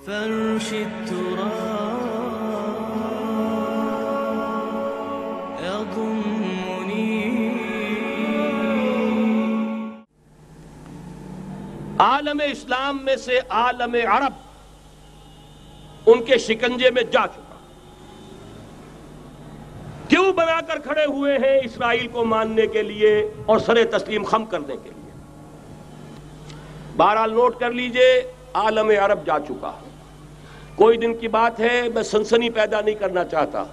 فرش التراب يضمني. عالم اسلام میں سے عالم عرب ان کے شکنجے میں جا چکا. کیوں بنا کر کھڑے ہوئے ہیں اسرائیل کو ماننے کے لیے اور سر تسلیم خم کرنے کے لیے؟ بہرحال نوٹ کر لیجئے، عالم عرب جا چکا. کوئی دن کی بات ہے، میں سنسنی پیدا نہیں کرنا چاہتا،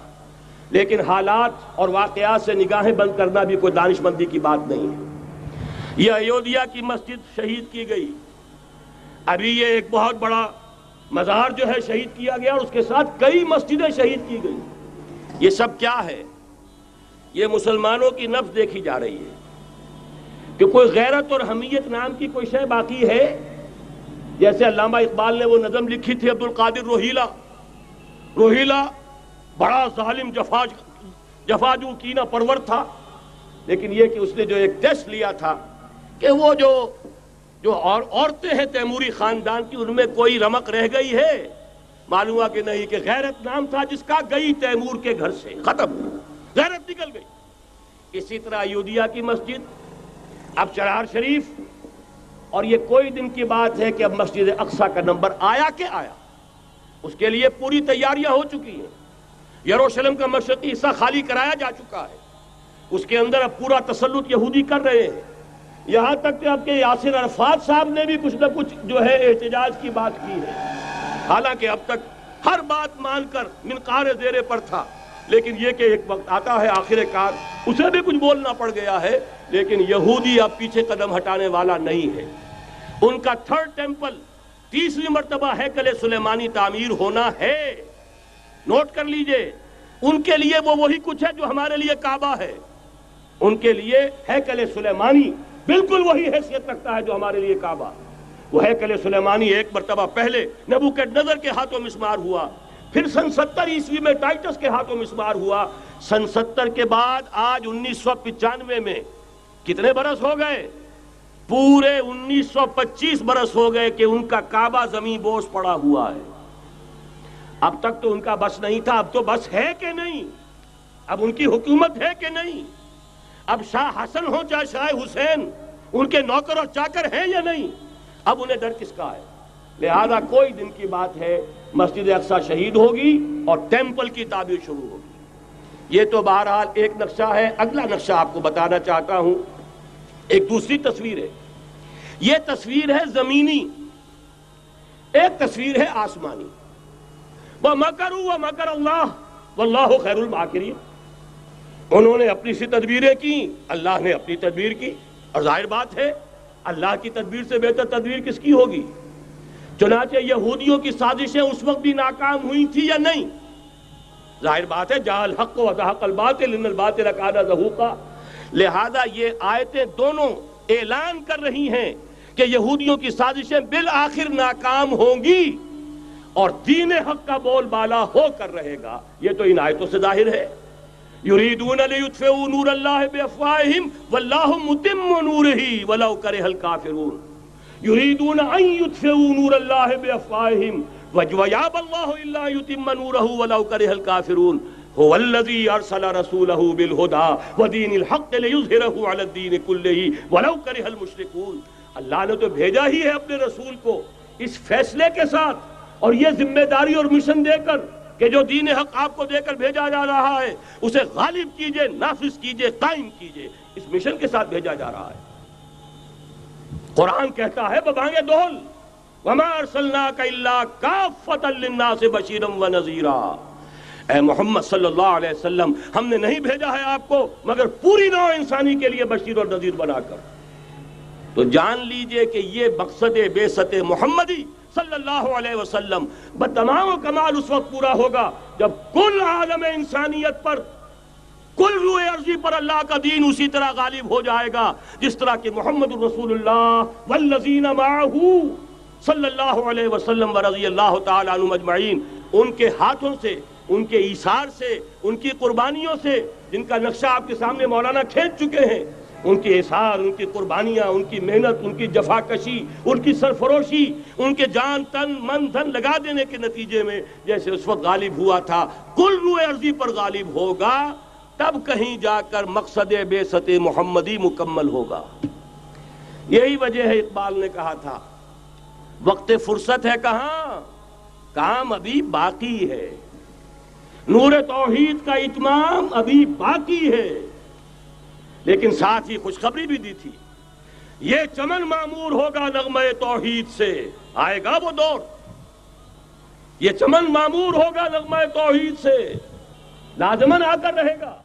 لیکن حالات اور واقعات سے نگاہیں بند کرنا بھی کوئی دانش مندی کی بات نہیں ہے. یہ ایودھیا کی مسجد شہید کی گئی، ابھی یہ ایک بہت بڑا مزار جو ہے شہید کیا گیا، اور اس کے ساتھ کئی مسجدیں شہید کی گئی. یہ سب کیا ہے؟ یہ مسلمانوں کی نفس دیکھی جا رہی ہے کہ کوئی غیرت اور حمیت نام کی کوئی شے باقی ہے. جیسے علامہ اقبال نے وہ نظم لکھی تھی، عبدالقادر روہیلا بڑا ظالم جفاجو کینہ پرور تھا، لیکن یہ کہ اس نے جو ایک ٹیسٹ لیا تھا کہ وہ جو عورتیں ہیں تیموری خاندان کی، ان میں کوئی رمق رہ گئی ہے؟ معلوم ہوا کہ نہیں، کہ غیرت نام تھا جس کا گئی تیمور کے گھر سے، ختم، غیرت نکل گئی. اسی طرح ایودھیا کی مسجد، اب چرار شریف، اور یہ کوئی دن کی بات ہے کہ اب مسجد اقصی کا نمبر آیا کہ آیا. اس کے لیے پوری تیاریاں ہو چکی ہیں. یروشلم کا مشرقی حصہ خالی کرایا جا چکا ہے، اس کے اندر اب پورا تسلط یہودی کر رہے ہیں. یہاں تک کہ اب کہ یاسر عرفات صاحب نے بھی کچھ نہ کچھ جو ہے احتجاج کی بات کی ہے، حالانکہ اب تک ہر بات مان کر منقار زیرے پر تھا. لیکن یہ کہ ایک وقت آتا ہے آخر کار اسے بھی کچھ بولنا پڑ گیا ہے. لیکن یہودی اب پیچھے قدم ہٹانے والا نہیں ہے. ان کا تھرڈ ٹیمپل، تیسری مرتبہ ہیکل سلیمانی تعمیر ہونا ہے. نوٹ کر لیجئے، ان کے لیے وہ وہی کچھ ہے جو ہمارے لیے کعبہ ہے. ان کے لیے ہیکل سلیمانی بالکل وہی حیثیت رکھتا ہے جو ہمارے لیے کعبہ. وہ ہیکل سلیمانی ایک مرتبہ پہلے نبوکدنضر کے ہاتھوں مسمار ہوا، پھر سن 70 عیسوی میں ٹائٹس کے ہاتھوں مسمار ہوا. سن 70 کے بعد آج 1995 میں کتنے برس ہو گئے؟ پورے 1925 برس ہو گئے کہ ان کا کعبہ زمین بوس پڑا ہوا ہے. اب تک تو ان کا بس نہیں تھا، اب تو بس ہے کہ نہیں؟ اب ان کی حکومت ہے کہ نہیں؟ اب شاہ حسن ہو چاہے شاہ حسین، ان کے نوکر اور چاکر ہیں یا نہیں؟ اب انہیں ڈر کس کا ہے؟ لہذا کوئی دن کی بات ہے، مسجد اقصی شہید ہوگی اور ٹیمپل کی تعمیر شروع ہوگی. یہ تو بہرحال ایک نقشہ ہے. اگلا نقشہ آپ کو بتانا چاہتا ہوں، ایک دوسری تصویر ہے. یہ تصویر ہے زمینی، ایک تصویر ہے آسمانی. وَمَكَرُوا وَمَكَرَ اللَّهُ وَاللَّهُ خَيْرُ الْمَاكِرِينَ. انہوں نے اپنی سی تدبیریں کی، اللہ نے اپنی تدبیر کی، اور ظاہر بات ہے اللہ کی تدبیر سے بہتر تدبیر کس کی ہوگی؟ چنانچہ یہودیوں کی سازشیں اس وقت بھی ناکام ہوئی تھی یا نہیں؟ ظاہر بات ہے جاء الحق وزهق الباطل ان الباطل كان زهوقا. لہذا یہ آیتیں دونوں اعلان کر رہی ہیں کہ یہودیوں کی سازشیں بالآخر ناکام ہوں گی اور دین حق کا بول بالا ہو کر رہے گا. یہ تو ان آیتوں سے ظاہر ہے. یریدون لیطفئوا نور اللہ بافواہہم واللہ متم نورہ ولو کرہ الکافرون. یریدون ان یطفئوا نور اللہ بافواہہم ویابى اللہ الا یتم نورہ ولو کرہ الکافرون. هو الذی ارسل رسولہ بالہدی ودین الحق لیظہرہ علی الدین کلہ ولو کرہ المشرکون. اللہ نے تو بھیجا ہی ہے اپنے رسول کو اس فیصلے کے ساتھ اور یہ ذمہ داری اور مشن دے کر کہ جو دین حق آپ کو دے کر بھیجا جا رہا ہے اسے غالب کیجئے، نافذ کیجئے، قائم کیجئے. اس مشن کے ساتھ بھیجا جا رہا ہے. قرآن کہتا ہے ببانگ دول وما ارسلناک الا کافۃ للناس بشیرا ونذیرا. اے محمد صلی اللہ علیہ وسلم، ہم نے نہیں بھیجا ہے آپ کو مگر پوری نوع انسانی کے لیے بشیر اور نذیر بنا کر. تو جان لیجئے کہ یہ مقصد بعثت محمدی صلی اللہ علیہ وسلم بتمام و کمال اس وقت پورا ہوگا جب کل عالم انسانیت پر، کل روئے ارضی پر اللہ کا دین اسی طرح غالب ہو جائے گا جس طرح کہ محمد رسول اللہ والذین معہ صلی اللہ علیہ وسلم ورضی اللہ تعالی عنہم اجمعین، ان کے ہاتھوں سے، ان کے ایثار سے، ان کی قربانیوں سے، جن کا نقشہ آپ کے سامنے مولانا کھینچ چکے ہیں، ان کی احسان، ان کی قربانیاں، ان کی محنت، ان کی جفاکشی، ان کی سرفروشی، ان کے جان تن من دھن لگا دینے کے نتیجے میں جیسے اس وقت غالب ہوا تھا، کل روئے ارضی پر غالب ہوگا، تب کہیں جا کر مقصد بعثت محمدی مکمل ہوگا۔ یہی وجہ ہے اقبال نے کہا تھا وقت فرصت ہے کہاں، کام ابھی باقی ہے، نور توحید کا اتمام ابھی باقی ہے۔ لیکن ساتھ ہی خوشخبری بھی دی تھی، یہ چمن معمور ہوگا نغمہ توحید سے، آئے گا وہ دور، یہ چمن معمور ہوگا نغمہ توحید سے، لازماً آ کر رہے گا۔